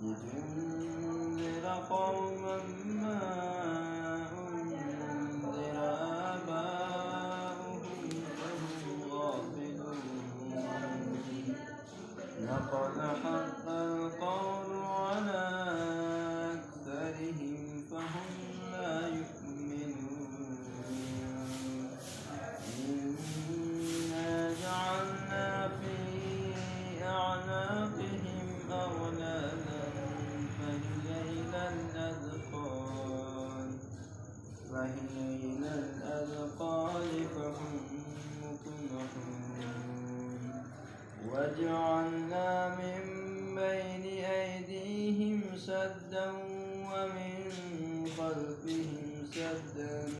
لتنذر قوما ما أنذر آباؤهم فهم غافلون لقد حق القول على أكثرهم فهم لا يؤمنون إنا جعلنا في أعناقهم أغلالا فهي إلى الأذقان فهم مقمحون وجعلنا من بين أيديهم سدا ومن خلفهم سدا